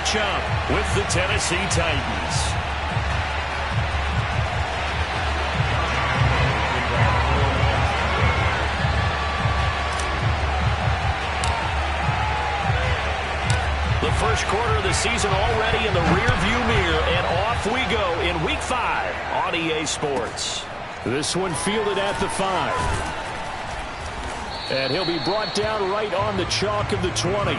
matchup with the Tennessee Titans. The first quarter of the season already in the rearview mirror, and off we go in Week 5 on EA Sports. This one fielded at the 5. And he'll be brought down right on the chalk of the 20.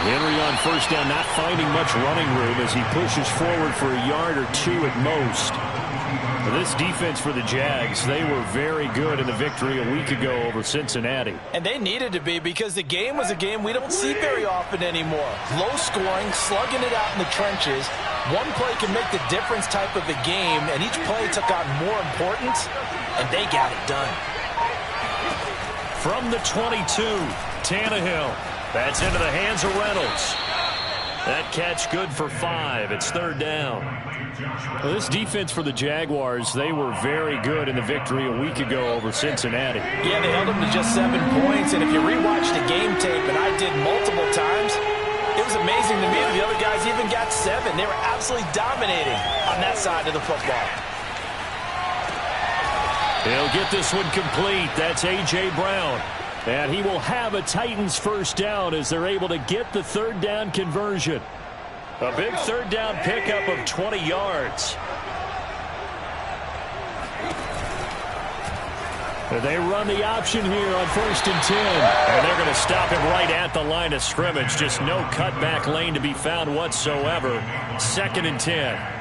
Henry on first down, not finding much running room as he pushes forward for a yard or two at most. This defense for the Jags, they were very good in the victory a week ago over Cincinnati. And they needed to be, because the game was a game we don't see very often anymore. Low scoring, slugging it out in the trenches. One play can make the difference type of a game, and each play took on more importance, and they got it done. From the 22, Tannehill. That's into the hands of Reynolds. That catch good for 5. It's third down. Well, this defense for the Jaguars, they were very good in the victory a week ago over Cincinnati. Yeah, they held them to just 7 points, and if you rewatch the game tape, and I did multiple times, it was amazing to me that the other guys even got 7. They were absolutely dominating on that side of the football. He'll get this one complete. That's A.J. Brown. And he will have a Titans first down as they're able to get the third down conversion. A big third down pickup of 20 yards. They run the option here on 1st and 10. And they're going to stop him right at the line of scrimmage. Just no cutback lane to be found whatsoever. 2nd and 10.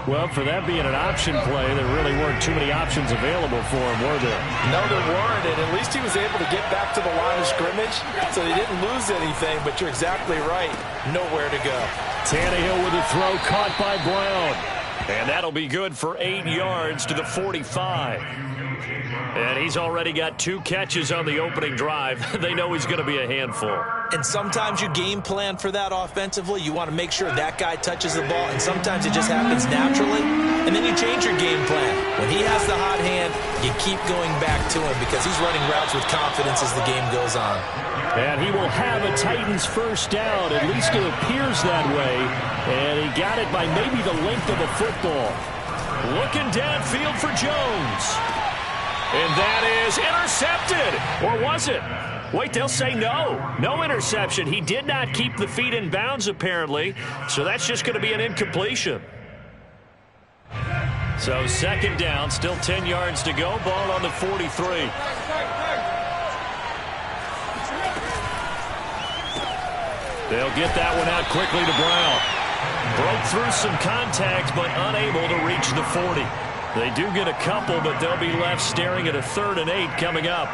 Well, for that being an option play, there really weren't too many options available for him, were there? No, there weren't, and at least he was able to get back to the line of scrimmage, so he didn't lose anything, but you're exactly right. Nowhere to go. Tannehill with a throw caught by Brown. And that'll be good for 8 yards to the 45. And he's already got 2 catches on the opening drive. They know he's going to be a handful. And sometimes you game plan for that offensively. You want to make sure that guy touches the ball, and sometimes it just happens naturally. And then you change your game plan. When he has the hot hand, you keep going back to him because he's running routes with confidence as the game goes on. And he will have a Titans first down. At least it appears that way. And he got it by maybe the length of a football. Looking downfield for Jones. And that is intercepted. Or was it? Wait, they'll say no. No interception. He did not keep the feet in bounds, apparently. So that's just going to be an incompletion. So 2nd down, still 10 yards to go. Ball on the 43. They'll get that one out quickly to Brown. Broke through some contact, but unable to reach the 40. They do get a couple, but they'll be left staring at a 3rd and 8 coming up.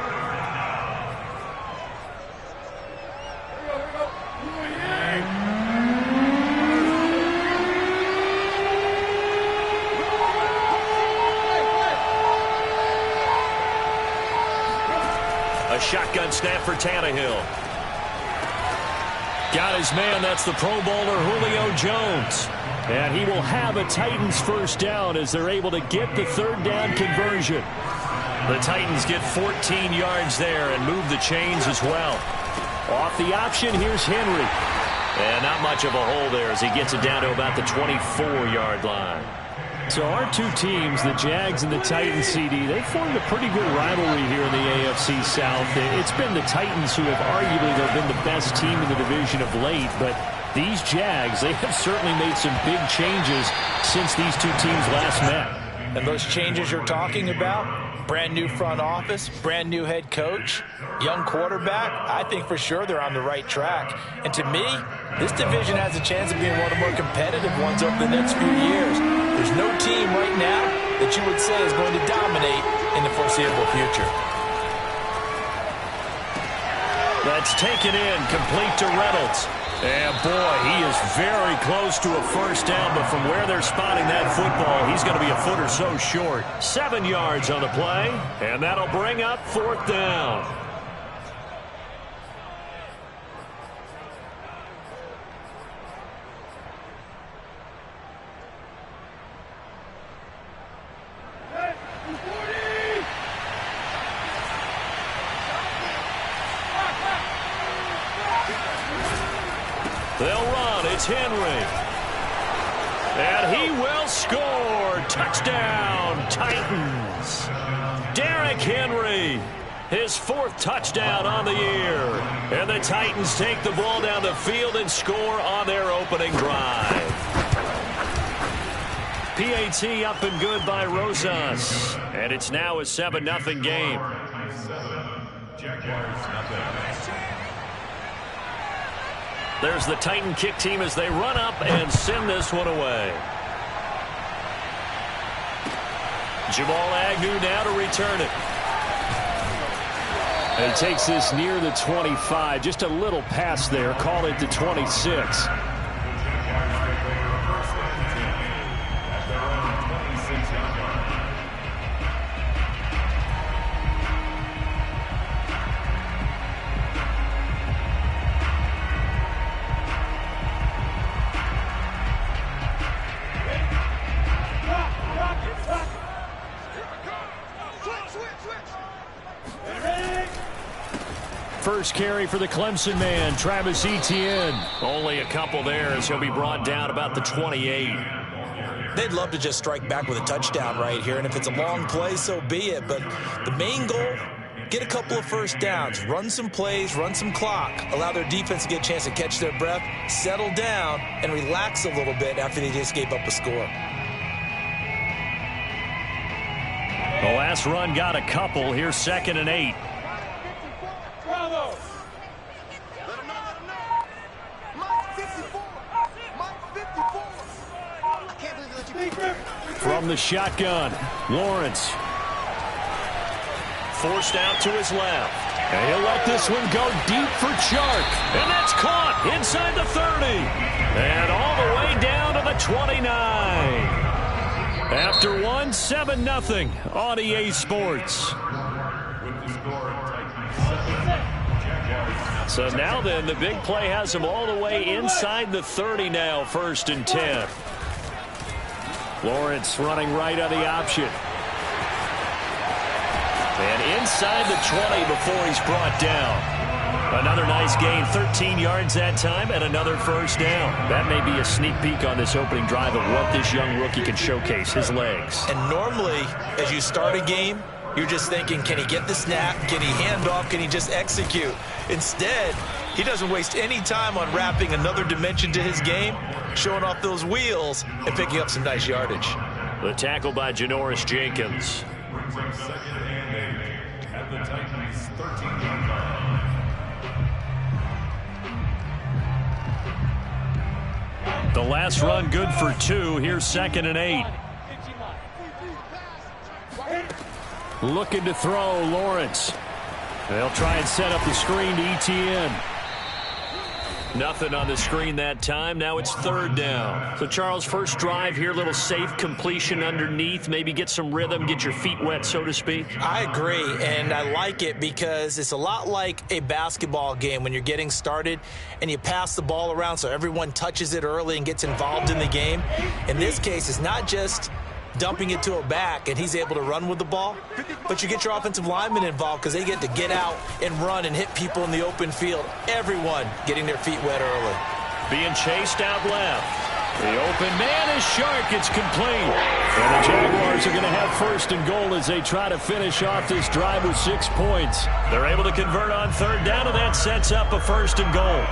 A shotgun snap for Tannehill. Got his man. That's the Pro Bowler Julio Jones. And he will have a Titans first down as they're able to get the third down conversion. The Titans get 14 yards there and move the chains as well. Off the option, here's Henry. And not much of a hole there as he gets it down to about the 24-yard line. So our two teams, the Jags and the Titans, CD, they formed a pretty good rivalry here in the AFC South. It's been the Titans who have arguably been the best team in the division of late, but these Jags, they have certainly made some big changes since these two teams last met. And those changes you're talking about, Brand new front office, brand new head coach, young quarterback. I think for sure they're on the right track. And to me, this division has a chance of being one of the more competitive ones over the next few years. There's no team right now that you would say is going to dominate in the foreseeable future. That's taken in, complete to Reynolds. And boy, he is very close to a first down, but from where they're spotting that football, he's going to be a foot or so short. 7 yards on the play, and that'll bring up 4th down. They'll run. It's Henry. And he will score. Touchdown, Titans. Derrick Henry, his 4th touchdown on the year. And the Titans take the ball down the field and score on their opening drive. PAT up and good by Rosas. And it's now a 7-0 game. There's the Titan kick team as they run up and send this one away. Jamal Agnew now to return it. And he takes this near the 25. Just a little pass there. Call it the 26. First carry for the Clemson man, Travis Etienne. Only a couple there as he'll be brought down about the 28. They'd love to just strike back with a touchdown right here, and if it's a long play, so be it. But the main goal, get a couple of first downs, run some plays, run some clock, allow their defense to get a chance to catch their breath, settle down, and relax a little bit after they just gave up a score. The last run got a couple. Here's 2nd and 8. From the shotgun, Lawrence. Forced out to his left. And he'll let this one go deep for Chark. And that's caught inside the 30. And all the way down to the 29. After one, 7-0 on EA Sports. So now then, the big play has him all the way inside the 30 now, 1st and 10. Lawrence running right on the option. And inside the 20 before he's brought down. Another nice gain, 13 yards that time, and another first down. That may be a sneak peek on this opening drive of what this young rookie can showcase, his legs. And normally, as you start a game, you're just thinking, can he get the snap? Can he hand off? Can he just execute? Instead, he doesn't waste any time on wrapping another dimension to his game, showing off those wheels, and picking up some nice yardage. The tackle by Janoris Jenkins. The last run good for 2. Here's 2nd and 8. Looking to throw, Lawrence. They'll try and set up the screen to Etienne. Nothing on the screen that time. Now it's 3rd down. So, Charles, first drive here, little safe completion underneath. Maybe get some rhythm, get your feet wet, so to speak. I agree, and I like it because it's a lot like a basketball game when you're getting started and you pass the ball around so everyone touches it early and gets involved in the game. In this case, it's not just dumping it to a back and he's able to run with the ball, but you get your offensive linemen involved because they get to get out and run and hit people in the open field. Everyone getting their feet wet early. Being chased out left. The open man is Shark. It's complete. And the Jaguars are going to have 1st and goal as they try to finish off this drive with 6 points. They're able to convert on 3rd down, and that sets up a 1st and goal.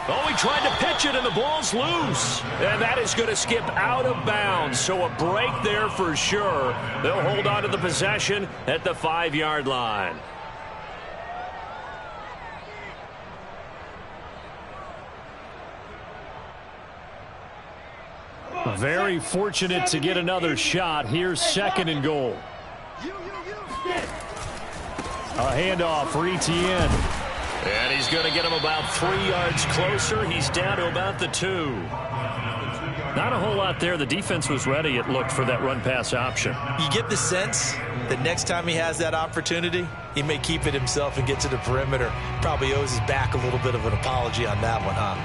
Oh, he tried to pitch it, and the ball's loose. And that is going to skip out of bounds. So a break there for sure. They'll hold on to the possession at the 5-yard line. Very fortunate to get another shot. Here's 2nd and goal. A handoff for Etienne. And he's going to get him about 3 yards closer. He's down to about the 2. Not a whole lot there. The defense was ready, it looked, for that run-pass option. You get the sense that next time he has that opportunity, he may keep it himself and get to the perimeter. Probably owes his back a little bit of an apology on that one, huh?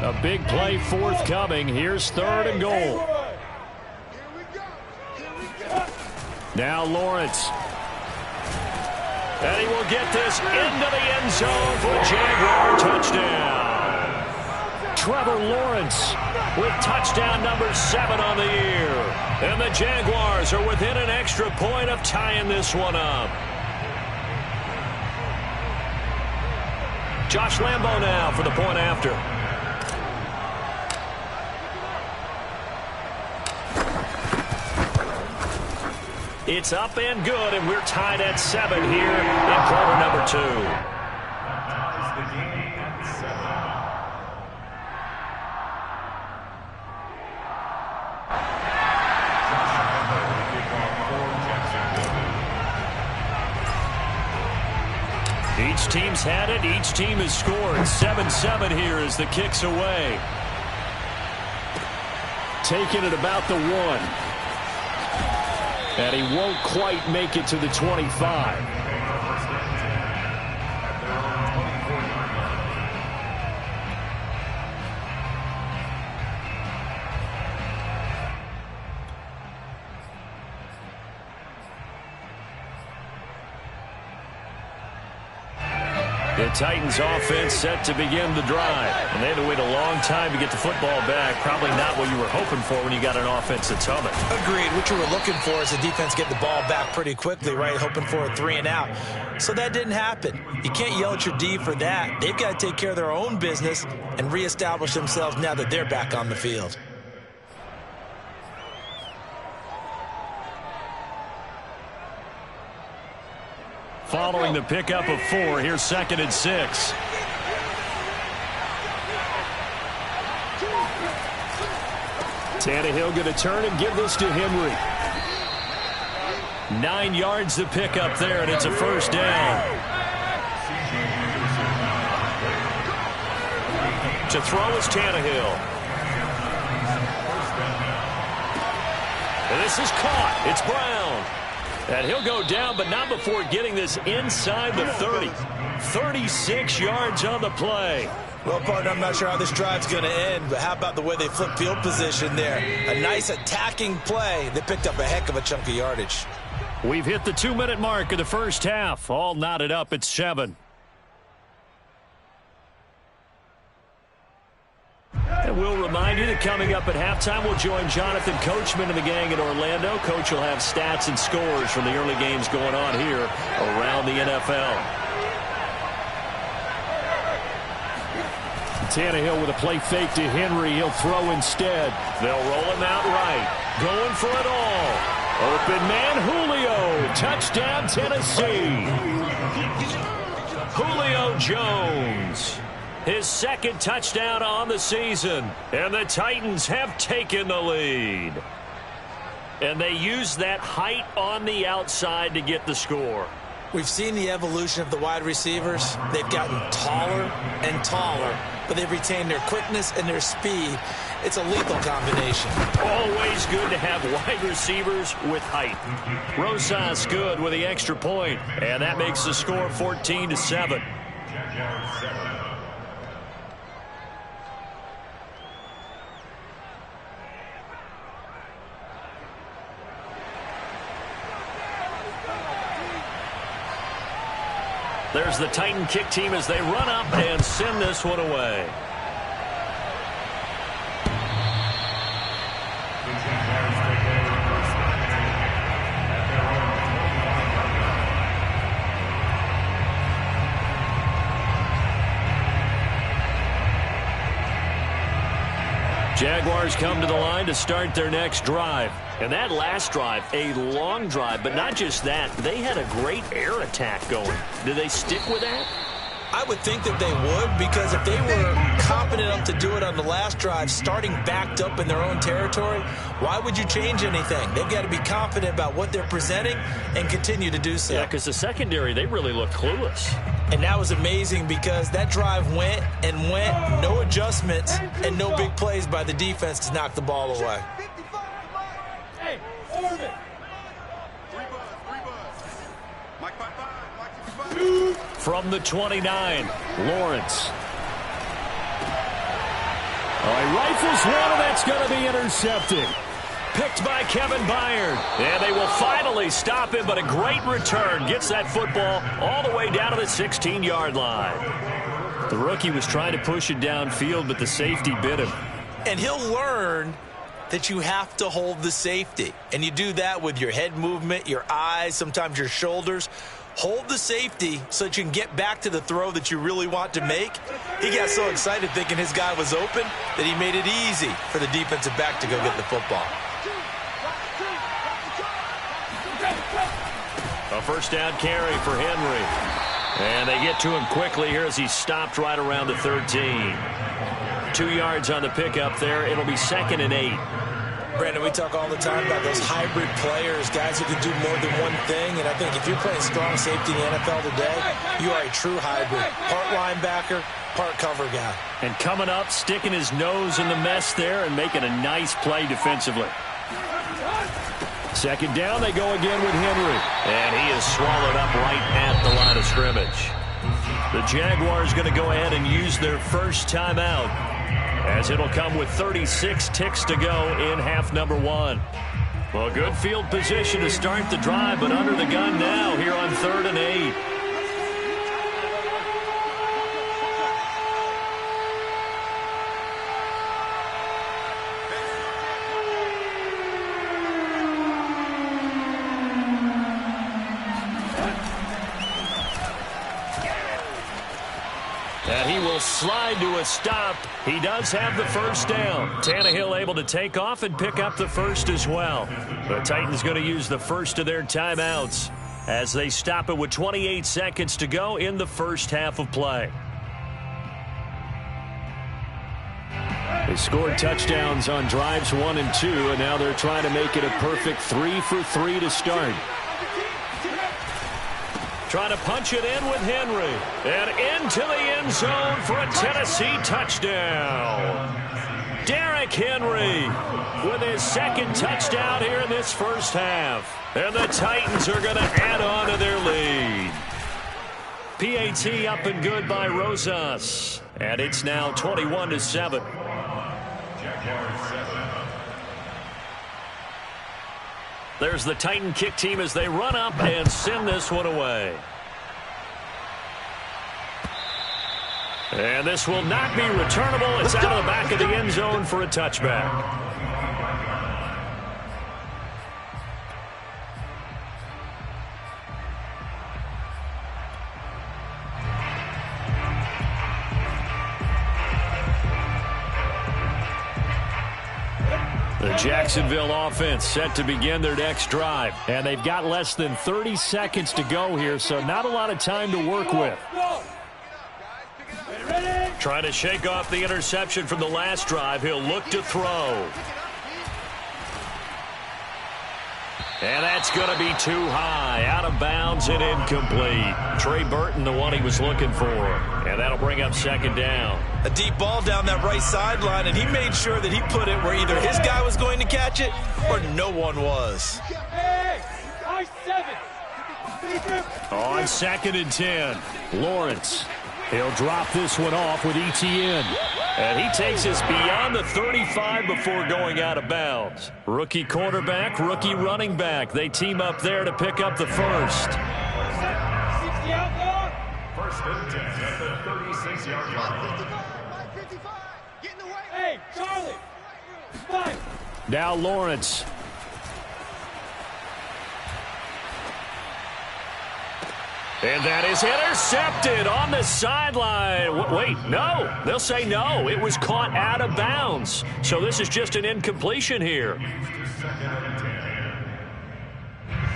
A big play forthcoming. Here's 3rd and goal. Now Lawrence. And he will get this into the end zone for a Jaguar touchdown. Trevor Lawrence with touchdown number 7 on the year. And the Jaguars are within an extra point of tying this one up. Josh Lambo now for the point after. It's up and good, and we're tied at 7 here in quarter number 2. Each team's had it. Each team has scored. 7-7 here as the kick's away. Taking it about the 1. And he won't quite make it to the 25. The Titans offense set to begin the drive. And they had to wait a long time to get the football back. Probably not what you were hoping for when you got an offense that's humming. Agreed. What you were looking for is the defense get the ball back pretty quickly, right? Hoping for a 3 and out. So that didn't happen. You can't yell at your D for that. They've got to take care of their own business and reestablish themselves now that they're back on the field. Following the pickup of 4, here's 2nd and 6. Tannehill going to turn and give this to Henry. 9 yards to pick up there, and it's a first down. To throw is Tannehill. And this is caught. It's Brown. And he'll go down, but not before getting this inside the 30. 36 yards on the play. Well, partner, I'm not sure how this drive's going to end, but how about the way they flip field position there? A nice attacking play. They picked up a heck of a chunk of yardage. We've hit the 2-minute mark of the first half. All knotted up at 7. And we'll remind you that coming up at halftime, we'll join Jonathan Coachman and the gang in Orlando. Coach will have stats and scores from the early games going on here around the NFL. Tannehill with a play fake to Henry. He'll throw instead. They'll roll him out right. Going for it all. Open man, Julio. Touchdown, Tennessee. Julio Jones. His 2nd touchdown on the season. And the Titans have taken the lead. And they use that height on the outside to get the score. We've seen the evolution of the wide receivers. They've gotten taller and taller, but they've retained their quickness and their speed. It's a lethal combination. Always good to have wide receivers with height. Rosas good with the extra point, and that makes the score 14-7. There's the Titan kick team as they run up and send this one away. Jaguars come to the line to start their next drive. And that last drive, a long drive, but not just that. They had a great air attack going. Do they stick with that? I would think that they would, because if they were confident enough to do it on the last drive, starting backed up in their own territory, why would you change anything? They've got to be confident about what they're presenting and continue to do so. Yeah, because the secondary, they really looked clueless. And that was amazing because that drive went and went, no adjustments, and no big plays by the defense to knock the ball away. Hey, Orbit. From the 29, Lawrence. He rifles one, and that's going to be intercepted. Picked by Kevin Byard. And they will finally stop him, but a great return. Gets that football all the way down to the 16-yard line. The rookie was trying to push it downfield, but the safety bit him. And he'll learn that you have to hold the safety. And you do that with your head movement, your eyes, sometimes your shoulders. Hold the safety so that you can get back to the throw that you really want to make. He got so excited thinking his guy was open that he made it easy for the defensive back to go get the football. A first down carry for Henry. And they get to him quickly here as he stopped right around the 13. 2 yards on the pickup there. It'll be 2nd and 8. Brandon, we talk all the time about those hybrid players, guys who can do more than one thing. And I think if you're playing strong safety in the NFL today, you are a true hybrid. Part linebacker, part cover guy. And coming up, sticking his nose in the mess there and making a nice play defensively. 2nd down, they go again with Henry. And he is swallowed up right at the line of scrimmage. The Jaguars going to go ahead and use their first timeout, as it'll come with 36 ticks to go in half number 1. Well, good field position to start the drive, but under the gun now here on 3rd and 8. And he will slide to a stop. He does have the first down. Tannehill able to take off and pick up the first as well. The Titans going to use the first of their timeouts as they stop it with 28 seconds to go in the first half of play. They scored touchdowns on drives 1 and 2, and now they're trying to make it a perfect 3 for 3 to start. Trying to punch it in with Henry. And into the end zone for a Tennessee touchdown. Derrick Henry with his 2nd touchdown here in this first half. And the Titans are going to add on to their lead. PAT up and good by Rosas. And it's now 21-7. There's the Titan kick team as they run up and send this one away. And this will not be returnable. It's out of the back of the end zone for a touchback. The Jacksonville offense set to begin their next drive. And they've got less than 30 seconds to go here, so not a lot of time to work with. Trying to shake off the interception from the last drive. He'll look to throw. And that's going to be too high. Out of bounds and incomplete. Trey Burton, the one he was looking for. And that'll bring up 2nd down. A deep ball down that right sideline, and he made sure that he put it where either his guy was going to catch it or no one was. On 2nd and 10, Lawrence. He'll drop this one off with ETN. And he takes us beyond the 35 before going out of bounds. Rookie quarterback, rookie running back. They team up there to pick up the first. 60 out, first and 10 at the 36-yard line. Get in the way. Hey, Charlie. Spike. Now Lawrence. And that is intercepted on the sideline. Wait, no. They'll say no. It was caught out of bounds. So this is just an incompletion here.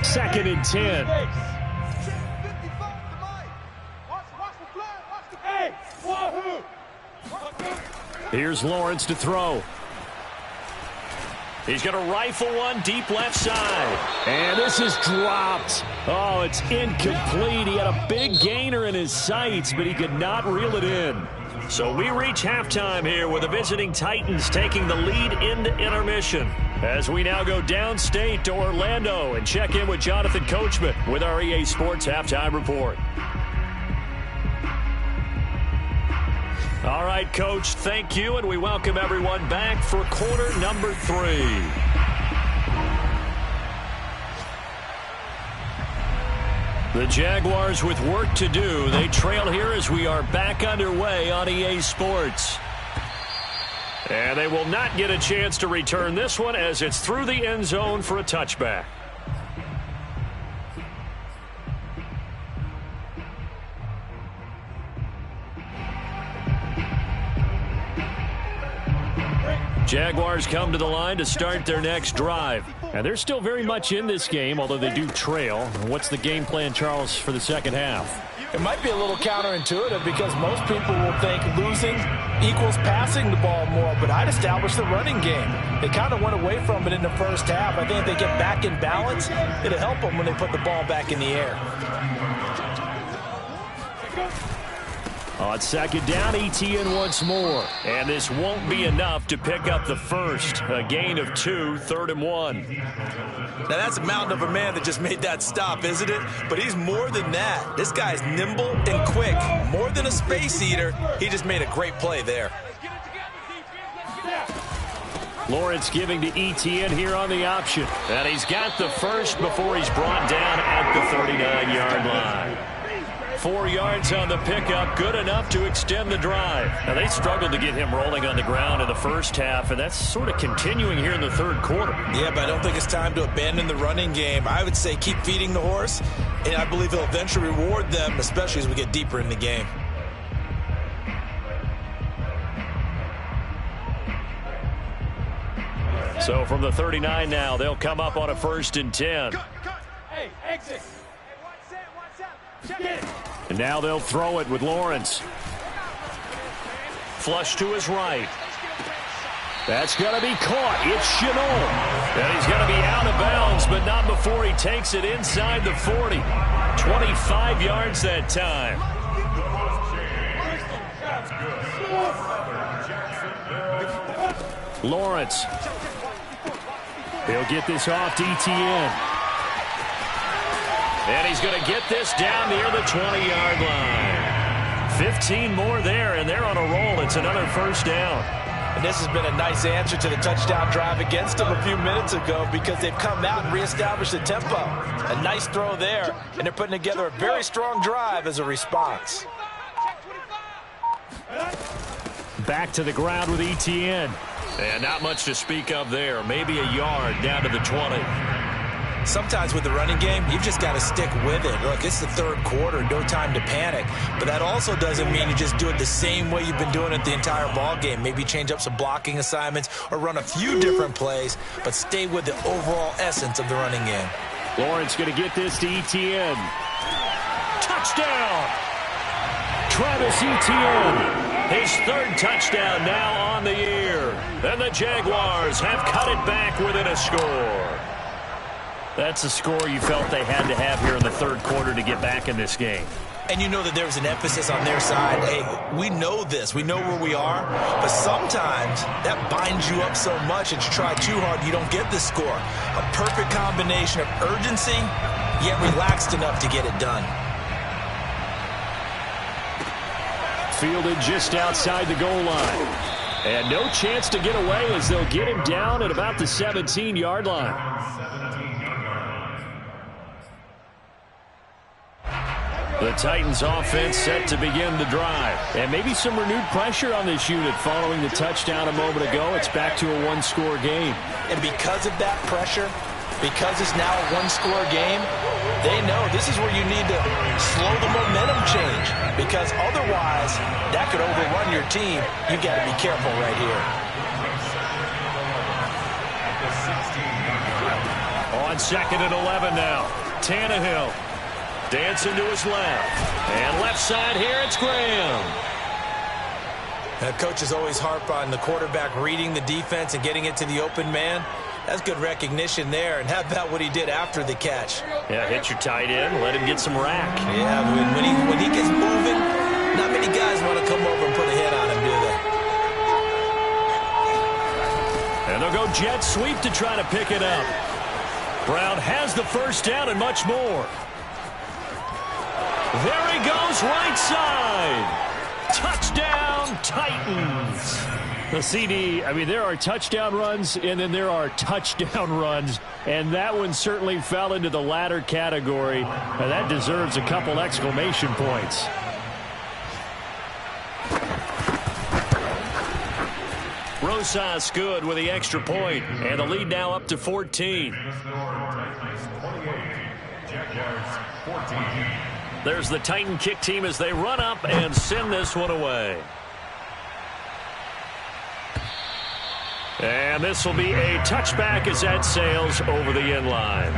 Second and 10. Here's Lawrence to throw. He's going to rifle one deep left side. And this is dropped. Oh, it's incomplete. He had a big gainer in his sights, but he could not reel it in. So we reach halftime here with the visiting Titans taking the lead into intermission. As we now go downstate to Orlando and check in with Jonathan Coachman with our EA Sports Halftime Report. All right, Coach, thank you, and we welcome everyone back for quarter number 3. The Jaguars with work to do. They trail here as we are back underway on EA Sports. And they will not get a chance to return this one as it's through the end zone for a touchback. Jaguars come to the line to start their next drive. And they're still very much in this game, although they do trail. What's the game plan, Charles, for the second half? It might be a little counterintuitive because most people will think losing equals passing the ball more, but I'd establish the running game. They kind of went away from it in the first half. I think if they get back in balance, it'll help them when they put the ball back in the air. On second down, ETN once more. And this won't be enough to pick up the first. A gain of 2, 3rd and 1. Now that's a mountain of a man that just made that stop, isn't it? But he's more than that. This guy's nimble and quick. More than a space eater, he just made a great play there. Lawrence giving to ETN here on the option. And he's got the first before he's brought down at the 39-yard line. 4 yards on the pickup, good enough to extend the drive. Now, they struggled to get him rolling on the ground in the first half, and that's sort of continuing here in the third quarter. Yeah, but I don't think it's time to abandon the running game. I would say keep feeding the horse, and I believe he'll eventually reward them, especially as we get deeper in the game. So from the 39 now, they'll come up on a 1st and 10. Hey, exit. And now they'll throw it with Lawrence. Flush to his right. That's going to be caught. It's Chenot. And he's going to be out of bounds, but not before he takes it inside the 40. 25 yards that time. Lawrence. He'll get this off to ETN. And he's going to get this down near the 20-yard line. 15 more there, and they're on a roll. It's another 1st down. And this has been a nice answer to the touchdown drive against them a few minutes ago because they've come out and reestablished the tempo. A nice throw there, and they're putting together a very strong drive as a response. Back to the ground with ETN. And not much to speak of there. Maybe a yard down to the 20. Sometimes with the running game, you've just got to stick with it. Look, it's the third quarter, no time to panic. But that also doesn't mean you just do it the same way you've been doing it the entire ball game. Maybe change up some blocking assignments or run a few different plays, but stay with the overall essence of the running game. Lawrence going to get this to ETN. Touchdown! Travis Etienne, his 3rd touchdown now on the year. And the Jaguars have cut it back within a score. That's a score you felt they had to have here in the third quarter to get back in this game. And you know that there was an emphasis on their side. Hey, we know this. We know where we are. But sometimes that binds you up so much that you try too hard, you don't get the score. A perfect combination of urgency, yet relaxed enough to get it done. Fielded just outside the goal line. And no chance to get away as they'll get him down at about the 17-yard line. The Titans offense set to begin the drive. And maybe some renewed pressure on this unit following the touchdown a moment ago. It's back to a 1-score game. And because of that pressure, because it's now a one-score game, they know this is where you need to slow the momentum change, because otherwise that could overrun your team. You've got to be careful right here. On 2nd and 11 now. Tannehill dancing to his left. And left side here, it's Graham. Coaches always harp on the quarterback reading the defense and getting it to the open man. That's good recognition there. And how about what he did after the catch? Yeah, hit your tight end, let him get some rack. Yeah, when he gets moving, not many guys want to come over and put a hit on him, do they? And they'll go jet sweep to try to pick it up. Brown has the first down and much more. There he goes, right side. Touchdown, Titans. The CD, I mean, there are touchdown runs, and then there are touchdown runs, and that one certainly fell into the latter category, and that deserves a couple exclamation points. Rosas good with the extra point, and the lead now up to 14. There's the Titan kick team as they run up and send this one away. And this will be a touchback as that sails over the end line.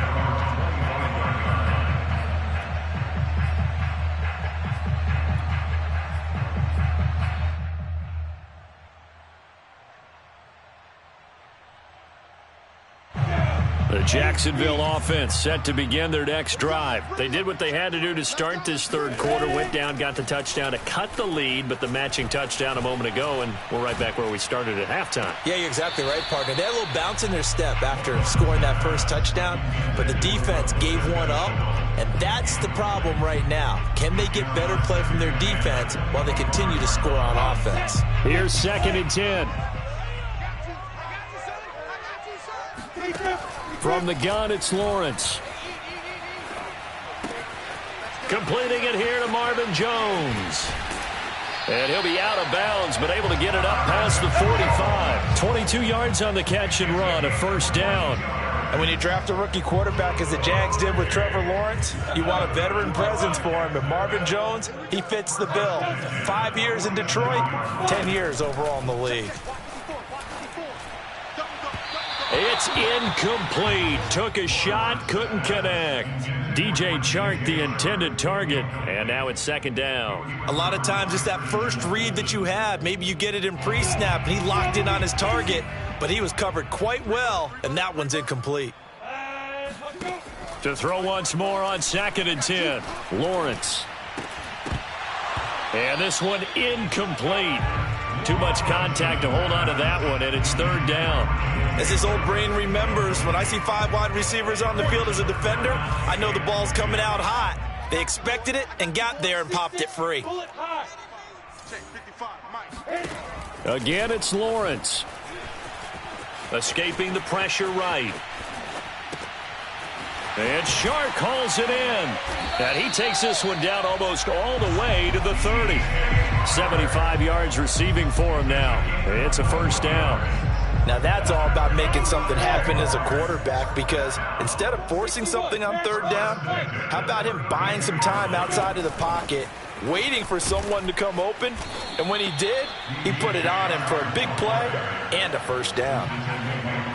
The Jacksonville offense set to begin their next drive. They did what they had to do to start this third quarter, went down, got the touchdown to cut the lead, but the matching touchdown a moment ago, and we're right back where we started at halftime. Yeah, you're exactly right, partner. They had a little bounce in their step after scoring that first touchdown, but the defense gave one up, and that's the problem right now. Can they get better play from their defense while they continue to score on offense? Here's 2nd and 10. From the gun, it's Lawrence. Completing it here to Marvin Jones. And he'll be out of bounds, but able to get it up past the 45. 22 yards on the catch and run, a first down. And when you draft a rookie quarterback, as the Jags did with Trevor Lawrence, you want a veteran presence for him. And Marvin Jones, he fits the bill. 5 years in Detroit, 10 years overall in the league. It's incomplete. Took a shot, couldn't connect. DJ Chark, the intended target, and now it's 2nd down. A lot of times it's that first read that you have. Maybe you get it in pre-snap, and he locked in on his target, but he was covered quite well, and that one's incomplete. To throw once more on 2nd and 10. Lawrence. And this one incomplete. Too much contact to hold on to that one, and it's 3rd down. As his old brain remembers, when I see 5 wide receivers on the field as a defender, I know the ball's coming out hot. They expected it and got there and popped it free. Again, it's Lawrence. Escaping the pressure right. And Shark hauls it in. And he takes this one down almost all the way to the 30. 75 yards receiving for him now. It's a first down. Now that's all about making something happen as a quarterback, because instead of forcing something on 3rd down, how about him buying some time outside of the pocket, waiting for someone to come open, and when he did, he put it on him for a big play and a first down.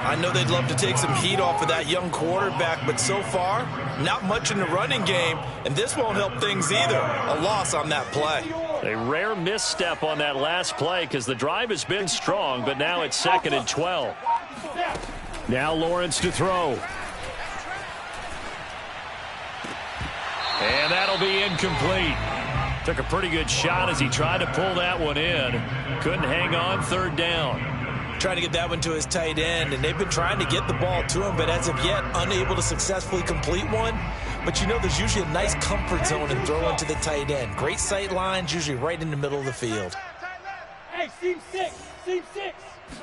I know they'd love to take some heat off of that young quarterback, but so far, not much in the running game, and this won't help things either. A loss on that play. A rare misstep on that last play because the drive has been strong, but now it's 2nd and 12. Now Lawrence to throw. And that'll be incomplete. Took a pretty good shot as he tried to pull that one in. Couldn't hang on, 3rd down. Trying to get that one to his tight end, and they've been trying to get the ball to him, but as of yet, unable to successfully complete one. But you know, there's usually a nice comfort zone in throwing to the tight end. Great sight lines, usually right in the middle of the field. Hey, seam 6,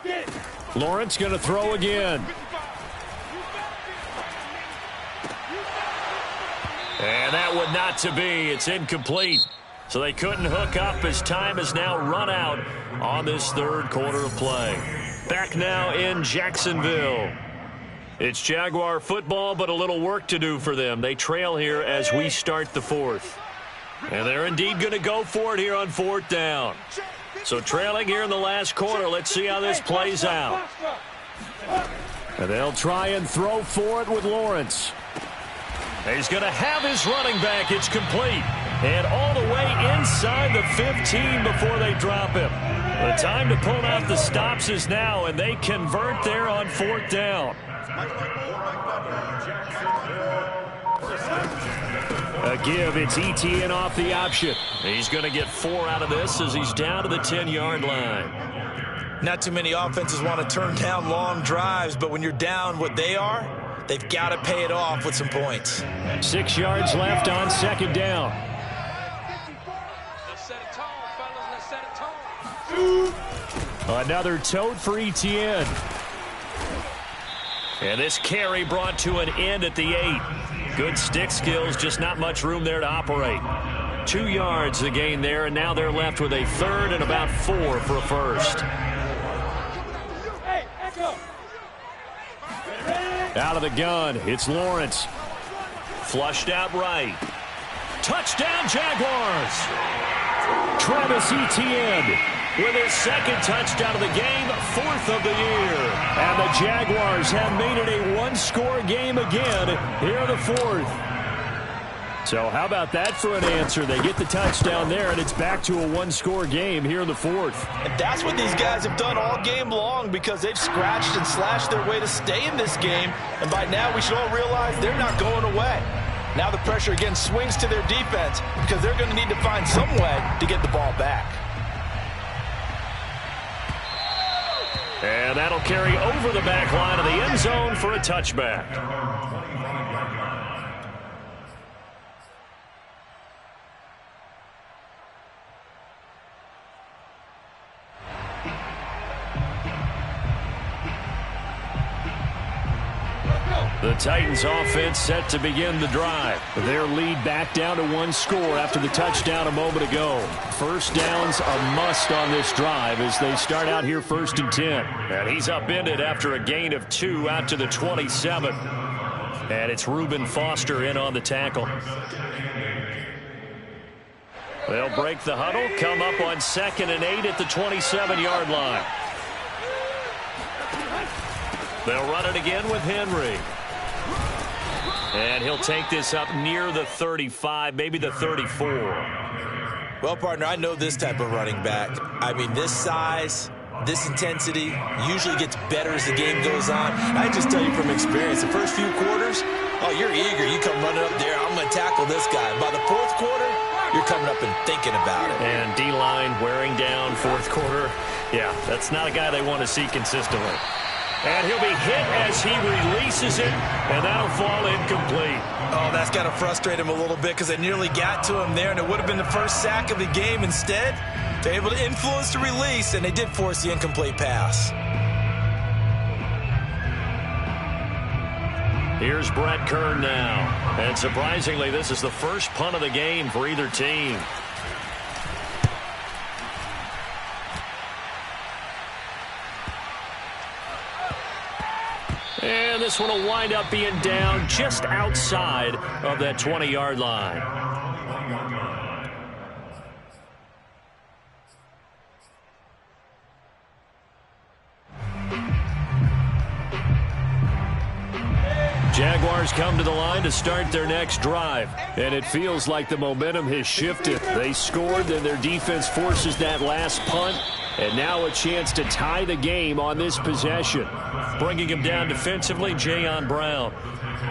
get it. Lawrence going to throw again. And that one not to be. It's incomplete. So they couldn't hook up as time has now run out on this 3rd quarter of play. Back now in Jacksonville. It's Jaguar football, but a little work to do for them. They trail here as we start the fourth. And they're indeed going to go for it here on fourth down. So trailing here in the last quarter. Let's see how this plays out. And they'll try and throw for it with Lawrence. He's going to have his running back. It's complete. And all the way inside the 15 before they drop him. The time to pull out the stops is now, and they convert there on fourth down. A give, it's ETN off the option. He's going to get 4 out of this as he's down to the 10-yard line. Not too many offenses want to turn down long drives, but when you're down what they are, they've got to pay it off with some points. 6 yards left on second down. Let's set a tone, fellas. Let's set a tone. Another tote for ETN. And this carry brought to an end at the 8. Good stick skills, just not much room there to operate. 2 yards the gain there, and now they're left with a third and about 4 for a first. Out of the gun, it's Lawrence. Flushed out right. Touchdown, Jaguars! Travis Etienne with his second touchdown of the game, 4th of the year. And the Jaguars have made it a one-score game again here in the 4th. So how about that for an answer? They get the touchdown there, and it's back to a one-score game here in the 4th. And that's what these guys have done all game long, because they've scratched and slashed their way to stay in this game. And by now, we should all realize they're not going away. Now the pressure again swings to their defense, because they're going to need to find some way to get the ball back. And that'll carry over the back line of the end zone for a touchback. The Titans offense set to begin the drive. Their lead back down to 1 score after the touchdown a moment ago. First down's a must on this drive as they start out here 1st and 10. And he's upended after a gain of 2 out to the 27. And it's Reuben Foster in on the tackle. They'll break the huddle, come up on 2nd and 8 at the 27-yard line. They'll run it again with Henry. And he'll take this up near the 35, maybe the 34. Well, partner, I know this type of running back. I mean, this size, this intensity usually gets better as the game goes on. I just tell you from experience, the first few quarters, oh, you're eager. You come running up there, I'm going to tackle this guy. By the 4th quarter, you're coming up and thinking about it. And D-line wearing down 4th quarter. Yeah, that's not a guy they want to see consistently. And he'll be hit as he releases it, and that'll fall incomplete. Oh, that's got to frustrate him a little bit because they nearly got to him there, and it would have been the first sack of the game. Instead, they're able to influence the release, and they did force the incomplete pass. Here's Brett Kern now. And surprisingly, this is the first punt of the game for either team. And this one will wind up being down just outside of that 20-yard line. Jaguars come to the line to start their next drive. And it feels like the momentum has shifted. They scored, then their defense forces that last punt. And now a chance to tie the game on this possession. Bringing him down defensively, Jayon Brown.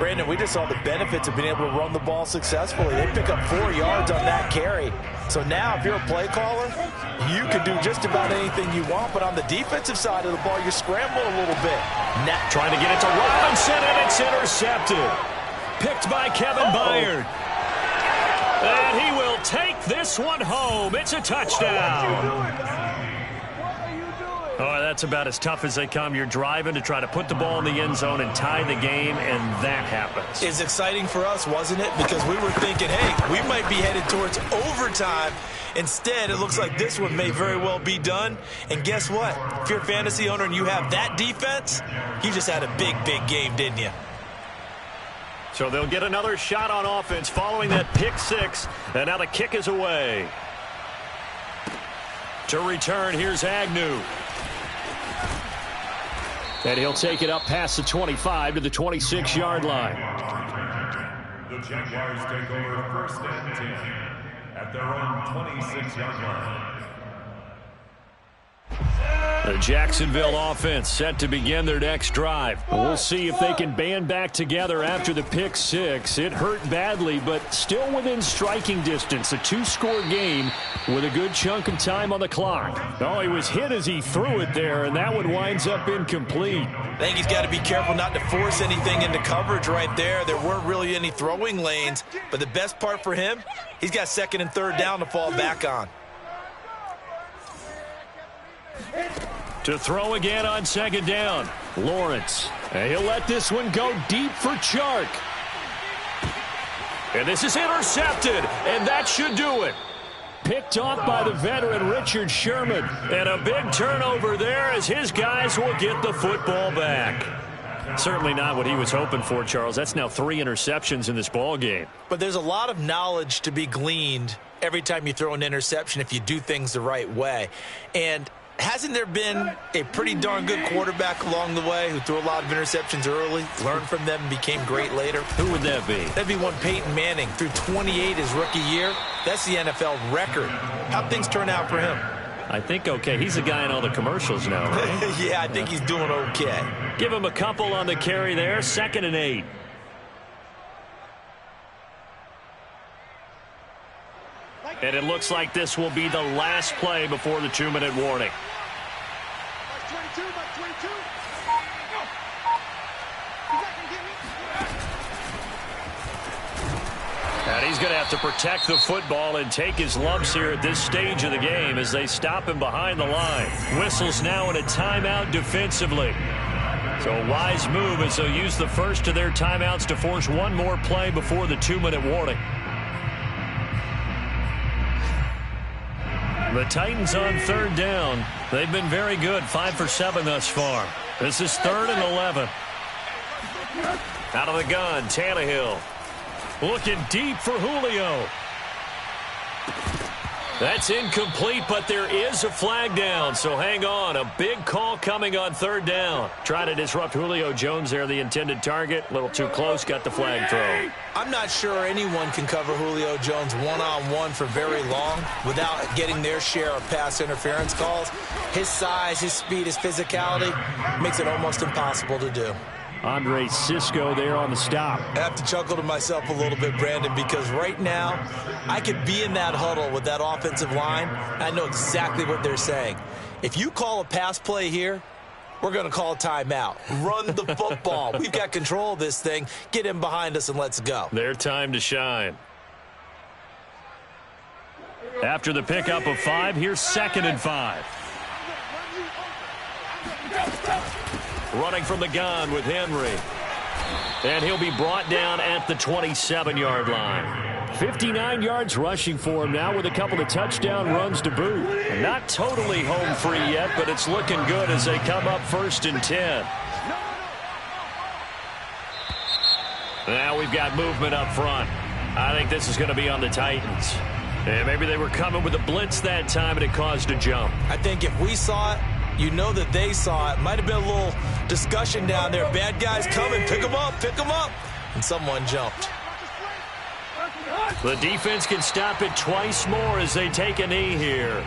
Brandon, we just saw the benefits of being able to run the ball successfully. They pick up 4 yards on that carry. So now if you're a play caller, you can do just about anything you want. But on the defensive side of the ball, you're scrambling a little bit. Now trying to get it to Robinson, and it's intercepted. Picked by Kevin Byard. And he will take this one home. It's a touchdown. Oh, that's about as tough as they come. You're driving to try to put the ball in the end zone and tie the game, and that happens. It's exciting for us, wasn't it? Because we were thinking, hey, we might be headed towards overtime. Instead, it looks like this one may very well be done. And guess what? If you're a fantasy owner and you have that defense, you just had a big, big game, didn't you? So they'll get another shot on offense following that pick six. And now the kick is away. To return, here's Agnew. And he'll take it up past the 25 to the 26-yard line. The Jaguars take over 1st and 10 at their own 26-yard line. The Jacksonville offense set to begin their next drive. We'll see if they can band back together after the pick six. It hurt badly, but still within striking distance. A two-score game with a good chunk of time on the clock. Oh, he was hit as he threw it there, and that one winds up incomplete. I think he's got to be careful not to force anything into coverage right there. There weren't really any throwing lanes, but the best part for him, he's got 2nd and 3rd down to fall back on. To throw again on 2nd down. Lawrence. And he'll let this one go deep for Chark. And this is intercepted, and that should do it. Picked off by the veteran Richard Sherman. And a big turnover there as his guys will get the football back. Certainly not what he was hoping for, Charles. That's now 3 interceptions in this ball game. But there's a lot of knowledge to be gleaned every time you throw an interception if you do things the right way. And hasn't there been a pretty darn good quarterback along the way who threw a lot of interceptions early, learned from them, and became great later? Who would that be? That'd be one Peyton Manning. Threw 28 his rookie year. That's the NFL record. How'd things turn out for him? I think okay. He's the guy in all the commercials now, right? Yeah, I think he's doing okay. Give him a couple on the carry there. 2nd and 8. And it looks like this will be the last play before the 2-minute warning. And he's going to have to protect the football and take his lumps here at this stage of the game as they stop him behind the line. Whistles now in a timeout defensively. So a wise move as they'll use the first of their timeouts to force one more play before the 2-minute warning. The Titans on 3rd down. They've been very good, 5 for 7 thus far. This is 3rd and 11. Out of the gun, Tannehill. Looking deep for Julio. That's incomplete, but there is a flag down, so hang on. A big call coming on 3rd down. Trying to disrupt Julio Jones there, the intended target. A little too close, got the flag throw. I'm not sure anyone can cover Julio Jones one-on-one for very long without getting their share of pass interference calls. His size, his speed, his physicality makes it almost impossible to do. Andre Cisco there on the stop. I have to chuckle to myself a little bit, Brandon, because right now I could be in that huddle with that offensive line. I know exactly what they're saying. If you call a pass play here, we're going to call a timeout. Run the football. We've got control of this thing. Get in behind us and let's go. Their time to shine. After the pickup of 5, here's 2nd and 5. Running from the gun with Henry. And he'll be brought down at the 27-yard line. 59 yards rushing for him now with a couple of touchdown runs to boot. Not totally home free yet, but it's looking good as they come up 1st and 10. Now we've got movement up front. I think this is going to be on the Titans. And maybe they were coming with a blitz that time and it caused a jump. I think if we saw it, you know that they saw it. Might have been a little discussion down there. Bad guys coming. Pick them up. Pick them up. And someone jumped. The defense can stop it twice more as they take a knee here.